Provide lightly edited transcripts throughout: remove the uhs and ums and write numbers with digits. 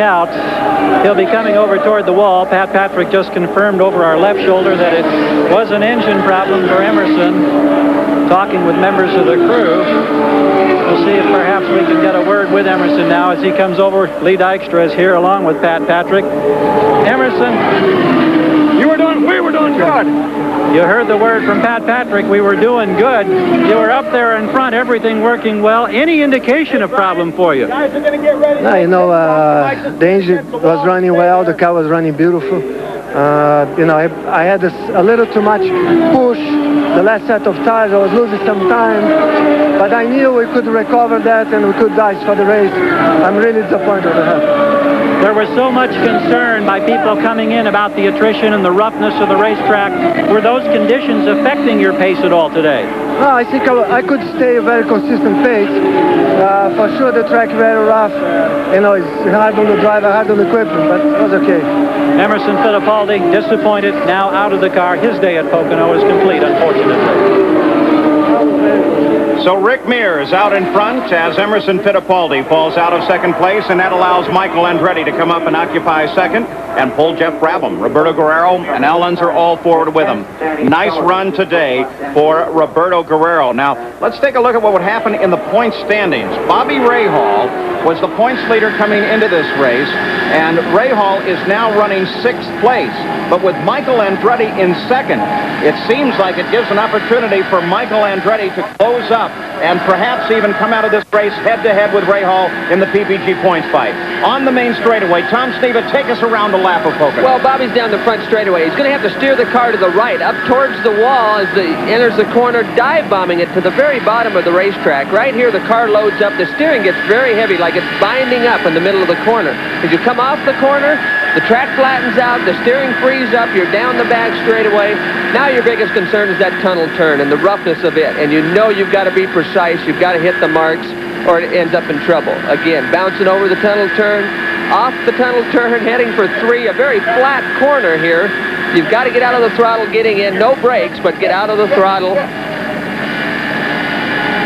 out. He'll be coming over toward the wall. Pat Patrick just confirmed over our left shoulder that it was an engine problem for Emerson. Talking with members of the crew. We'll see if perhaps we can get a word with Emerson now as he comes over. Lee Dykstra is here along with Pat Patrick. Emerson, we were doing good. You heard the word from Pat Patrick. We were doing good. You were up there in front, everything working well. Any indication of problem for you? No, the engine was running well. The car was running beautiful. I had a little too much push. The last set of tires, I was losing some time. But I knew we could recover that and we could dice for the race. I'm really disappointed with that. There was so much concern by people coming in about the attrition and the roughness of the racetrack. Were those conditions affecting your pace at all today? No, I think I could stay a very consistent pace. For sure, the track very rough. It's hard on the driver, hard on the equipment, but it was okay. Emerson Fittipaldi, disappointed, now out of the car. His day at Pocono is complete, unfortunately. So Rick Mears out in front as Emerson Fittipaldi falls out of second place, and that allows Michael Andretti to come up and occupy second and pull Jeff Brabham. Roberto Guerrero and Al Unser all forward with him. Nice run today for Roberto Guerrero. Now, let's take a look at what would happen in the point standings. Bobby Rahal was the points leader coming into this race, and Rahal is now running 6th place. But with Michael Andretti in second, it seems like it gives an opportunity for Michael Andretti to close up and perhaps even come out of this race head-to-head with Rahal in the PPG points fight. On the main straightaway, Tom Sneva, take us around the lap of Pocono. Well, Bobby's down the front straightaway. He's going to have to steer the car to the right, up towards the wall as he enters the corner, dive bombing it to the very bottom of the racetrack. Right here, the car loads up. The steering gets very heavy, like it's binding up in the middle of the corner. As you come off the corner, the track flattens out, the steering frees up, you're down the back straightaway. Now your biggest concern is that tunnel turn and the roughness of it. And you know you've got to be precise, you've got to hit the marks, or it ends up in trouble. Again, bouncing over the tunnel turn, off the tunnel turn, heading for 3, a very flat corner here. You've got to get out of the throttle getting in, no brakes, but get out of the throttle.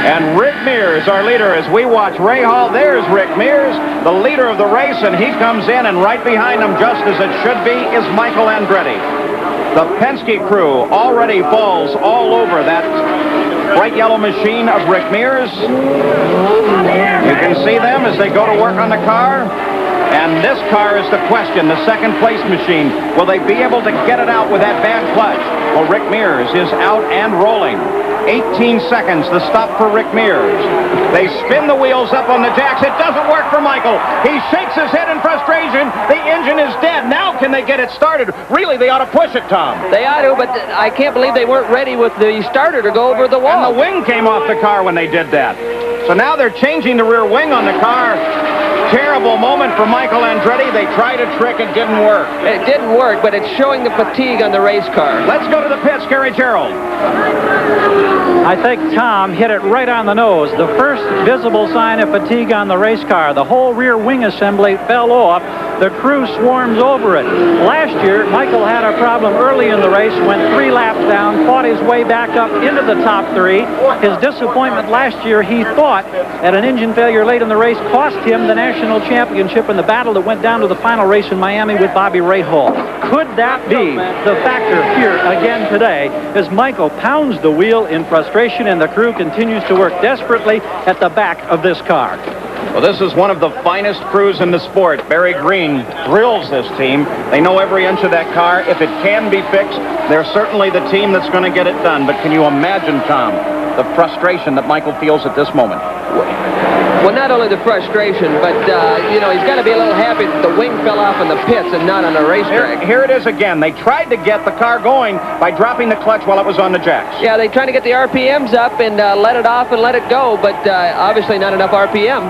And Rick Mears, our leader, as we watch Rahal. There's Rick Mears, the leader of the race, and he comes in, and right behind him, just as it should be, is Michael Andretti. The Penske crew already falls all over that bright yellow machine of Rick Mears. You can see them as they go to work on the car. And this car is the question, the second place machine. Will they be able to get it out with that bad clutch? Well, Rick Mears is out and rolling. 18 seconds, the stop for Rick Mears. They spin the wheels up on the jacks. It doesn't work for Michael. He shakes his head in frustration. The engine is dead. Now can they get it started? Really, they ought to push it, Tom. They ought to, but I can't believe they weren't ready with the starter to go over the wall. And the wing came off the car when they did that. So now they're changing the rear wing on the car. Terrible moment for Michael Andretti. They tried a trick. It didn't work. It didn't work, but it's showing the fatigue on the race car. Let's go to the pits. Gary Gerald. I think Tom hit it right on the nose. The first visible sign of fatigue on the race car. The whole rear wing assembly fell off. The crew swarms over it. Last year, Michael had a problem early in the race, went 3 laps down, fought his way back up into the top 3. His disappointment last year, he thought, at an engine failure late in the race, cost him the national championship in the battle that went down to the final race in Miami with Bobby Rahal. Could that be the factor here again today as Michael pounds the wheel in frustration and the crew continues to work desperately at the back of this car? Well, this is one of the finest crews in the sport. Barry Green drills this team. They know every inch of that car. If it can be fixed, they're certainly the team that's going to get it done. But can you imagine, Tom, the frustration that Michael feels at this moment? Well, not only the frustration, but, he's got to be a little happy that the wing fell off in the pits and not on a racetrack. Here it is again. They tried to get the car going by dropping the clutch while it was on the jacks. Yeah, they tried to get the RPMs up and let it off and let it go, but obviously not enough RPM.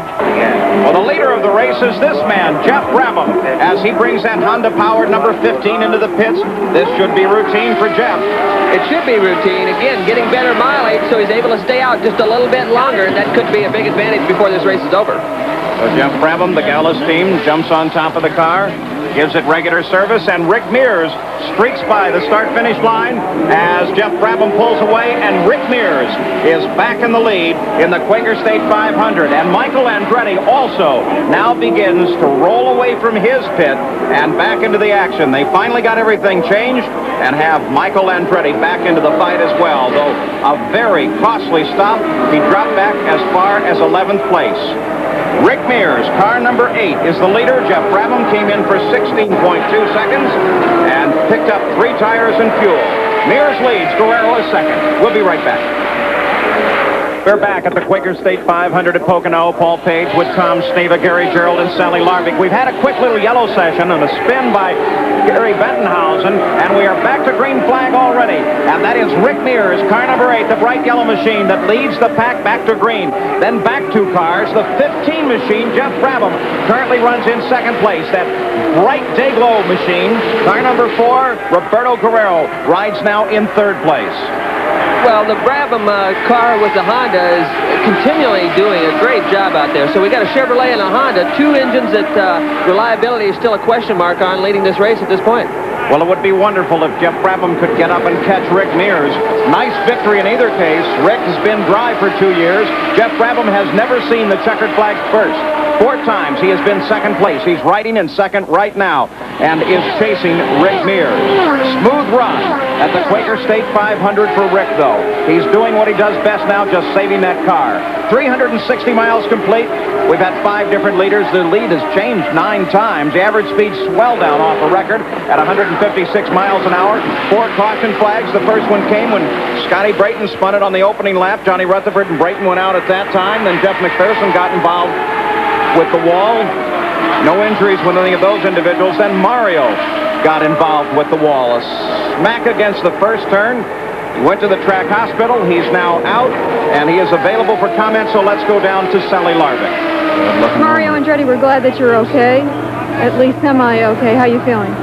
Well, the leader of the race is this man, Jeff Brabham, as he brings that Honda-powered number 15 into the pits. This should be routine for Jeff. It should be routine. Again, getting better mileage, so he's able to stay out just a little bit longer, and that could be a big advantage before this race is over. So Jeff Brabham, the Gallus team, jumps on top of the car, gives it regular service, and Rick Mears streaks by the start-finish line as Jeff Brabham pulls away, and Rick Mears is back in the lead in the Quaker State 500. And Michael Andretti also now begins to roll away from his pit and back into the action. They finally got everything changed and have Michael Andretti back into the fight as well, though a very costly stop. He dropped back as far as 11th place. Rick Mears, car number 8, is the leader. Jeff Brabham came in for 16.2 seconds and picked up 3 tires and fuel. Mears leads, Guerrero is second. We'll be right back. We're back at the Quaker State 500 at Pocono. Paul Page with Tom Sneva, Gary Gerald, and Sally Larvik. We've had a quick little yellow session and a spin by Gary Bettenhausen, and we are back to green flag already. And that is Rick Mears, car number 8, the bright yellow machine that leads the pack back to green. Then back 2 cars, the 15 machine, Jeff Brabham, currently runs in second place. That bright day-glow machine, car number 4, Roberto Guerrero, rides now in third place. Well, the Brabham car with the Honda is continually doing a great job out there. So we got a Chevrolet and a Honda, 2 engines that reliability is still a question mark on leading this race at this point. Well, it would be wonderful if Jeff Brabham could get up and catch Rick Mears. Nice victory in either case. Rick has been dry for 2 years. Jeff Brabham has never seen the checkered flag first. 4 times he has been second place. He's riding in second right now and is chasing Rick Mears. Smooth run at the Quaker State 500 for Rick, though. He's doing what he does best now, just saving that car. 360 miles complete. We've had 5 different leaders. The lead has changed 9 times. The average speed swelled down off a record at 156 miles an hour. 4 caution flags. The first one came when Scotty Brayton spun it on the opening lap. Johnny Rutherford and Brayton went out at that time. Then Jeff McPherson got involved with the wall. No injuries with any of those individuals. Then Mario got involved with the wall. A smack against the first turn. He went to the track hospital. He's now out, and he is available for comment, so let's go down to Sally Larvik. Mario Andretti, we're glad that you're okay. At least semi-okay. How you feeling?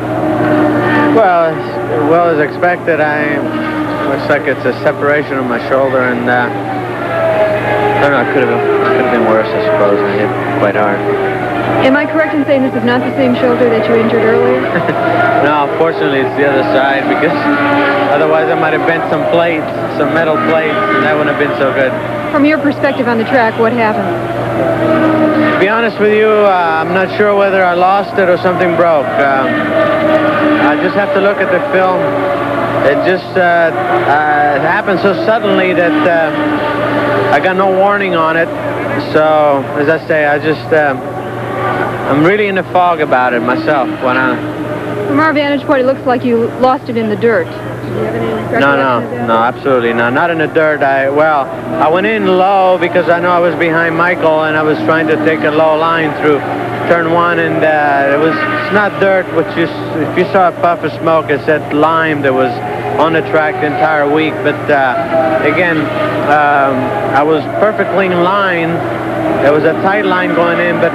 Well as expected. Looks like it's a separation of my shoulder, and I don't know, it could have been worse, I suppose. I hit quite hard. Am I correct in saying this is not the same shoulder that you injured earlier? No, fortunately it's the other side, because otherwise I might have bent some plates, some metal plates, and that wouldn't have been so good. From your perspective on the track, what happened? To be honest with you, I'm not sure whether I lost it or something broke. I just have to look at the film. It just it happened so suddenly that I got no warning on it. So, as I say, I'm really in the fog about it myself. From our vantage point, it looks like you lost it in the dirt. Do you have any recollection? No, absolutely not. Not in the dirt. I went in low because I know I was behind Michael, and I was trying to take a low line through turn 1, and it's not dirt, which is, if you saw a puff of smoke, it said lime that was on the track the entire week. But again, I was perfectly in line. There was a tight line going in, but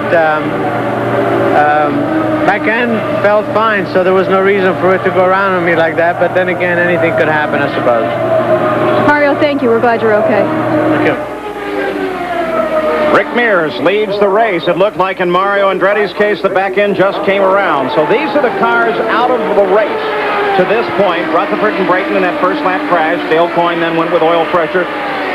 back end felt fine, so there was no reason for it to go around on me like that. But then again, anything could happen, I suppose. Mario, thank you. We're glad you're okay. Thank you. Rick Mears leads the race. It looked like in Mario Andretti's case, the back end just came around. So these are the cars out of the race to this point. Rutherford and Brayton in that first lap crash. Dale Coyne then went with oil pressure.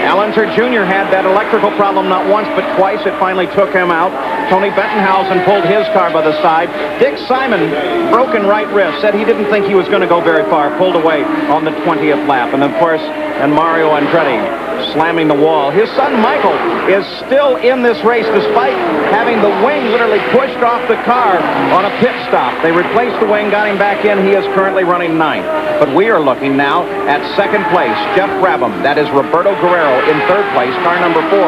Al Unser Jr. had that electrical problem not once but twice. It finally took him out. Tony Bettenhausen pulled his car by the side. Dick Simon, broken right wrist, said he didn't think he was going to go very far. Pulled away on the 20th lap. And of course, Mario Andretti slamming the wall. His son Michael is still in this race despite having the wing literally pushed off the car on a pit stop. They replaced the wing, got him back in. He is currently running 9th. But we are looking now at second place. Jeff Brabham, that is Roberto Guerrero in third place, car number 4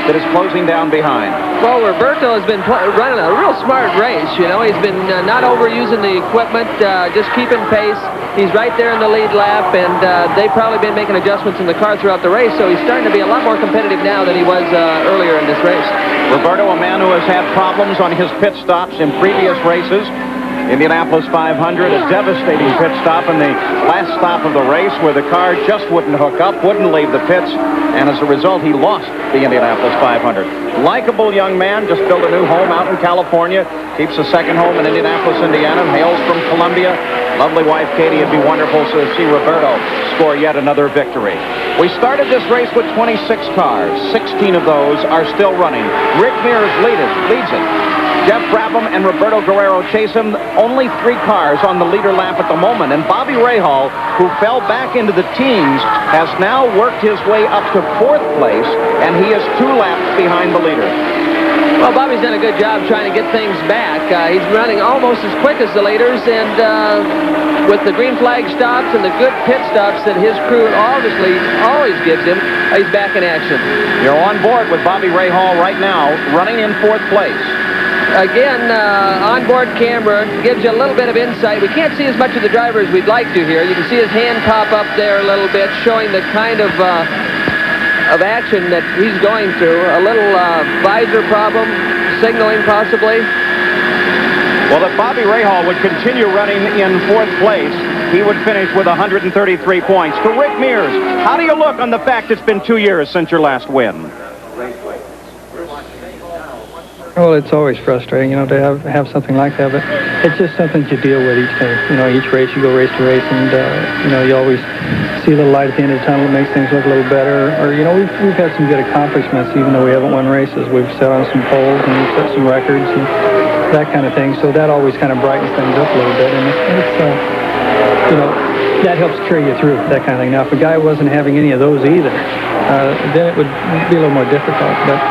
that is closing down behind. Well, Roberto has been running a real smart race. You know, he's been not overusing the equipment, just keeping pace. He's right there in the lead lap, and they've probably been making adjustments in the car throughout the race, so he's starting to be a lot more competitive now than he was earlier in this race. Roberto, a man who has had problems on his pit stops in previous races, Indianapolis 500, a devastating pit stop in the last stop of the race where the car just wouldn't hook up, wouldn't leave the pits, and as a result, he lost the Indianapolis 500. Likeable young man, just built a new home out in California, keeps a second home in Indianapolis, Indiana, hails from Columbia. Lovely wife, Katie. It'd be wonderful to see Roberto score yet another victory. We started this race with 26 cars. 16 of those are still running. Rick Mears leads it. Jeff Brabham and Roberto Guerrero chase him. Only 3 cars on the leader lap at the moment. And Bobby Rahal, who fell back into the teens, has now worked his way up to 4th place, and he is 2 laps behind the leader. Well, Bobby's done a good job trying to get things back. He's running almost as quick as the leaders, and with the green flag stops and the good pit stops that his crew obviously always gives him, he's back in action. You're on board with Bobby Rahal right now, running in 4th place. Again, onboard camera gives you a little bit of insight. We can't see as much of the driver as we'd like to here. You can see his hand pop up there a little bit, showing the kind of action that he's going through. A little visor problem, signaling possibly. Well, if Bobby Rahal would continue running in 4th place, he would finish with 133 points. To Rick Mears, how do you look on the fact it's been 2 years since your last win? Well, it's always frustrating, to have something like that, but it's just something you deal with each day. Each race, you go race to race, and, you always see a little light at the end of the tunnel that makes things look a little better. Or, we've had some good accomplishments, even though we haven't won races. We've set on some poles, and we've set some records, and that kind of thing. So that always kind of brightens things up a little bit, and that helps carry you through, that kind of thing. Now, if a guy wasn't having any of those either, then it would be a little more difficult, but...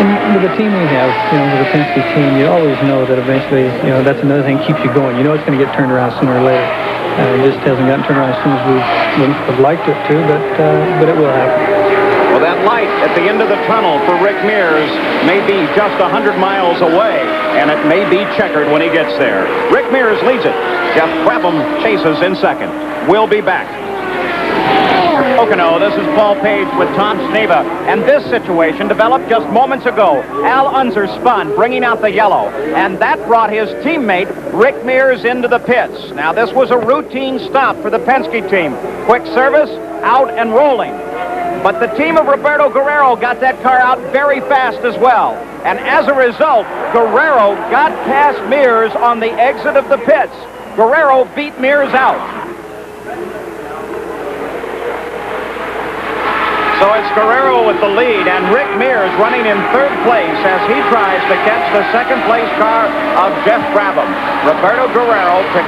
And with the team we have, with the Penske team, you always know that eventually, that's another thing that keeps you going. You know it's going to get turned around sooner or later. It just hasn't gotten turned around as soon as we would have liked it to, but it will happen. Well, that light at the end of the tunnel for Rick Mears may be just 100 miles away, and it may be checkered when he gets there. Rick Mears leads it. Jeff Brabham chases in 2nd. We'll be back. Pocono, this is Paul Page with Tom Sneva, and this situation developed just moments ago. Al Unser spun, bringing out the yellow, and that brought his teammate Rick Mears into the pits. Now, this was a routine stop for the Penske team. Quick service, out and rolling. But the team of Roberto Guerrero got that car out very fast as well. And as a result, Guerrero got past Mears on the exit of the pits. Guerrero beat Mears out. So it's Guerrero with the lead, and Rick Mears running in 3rd place as he tries to catch the 2nd place car of Jeff Brabham. Roberto Guerrero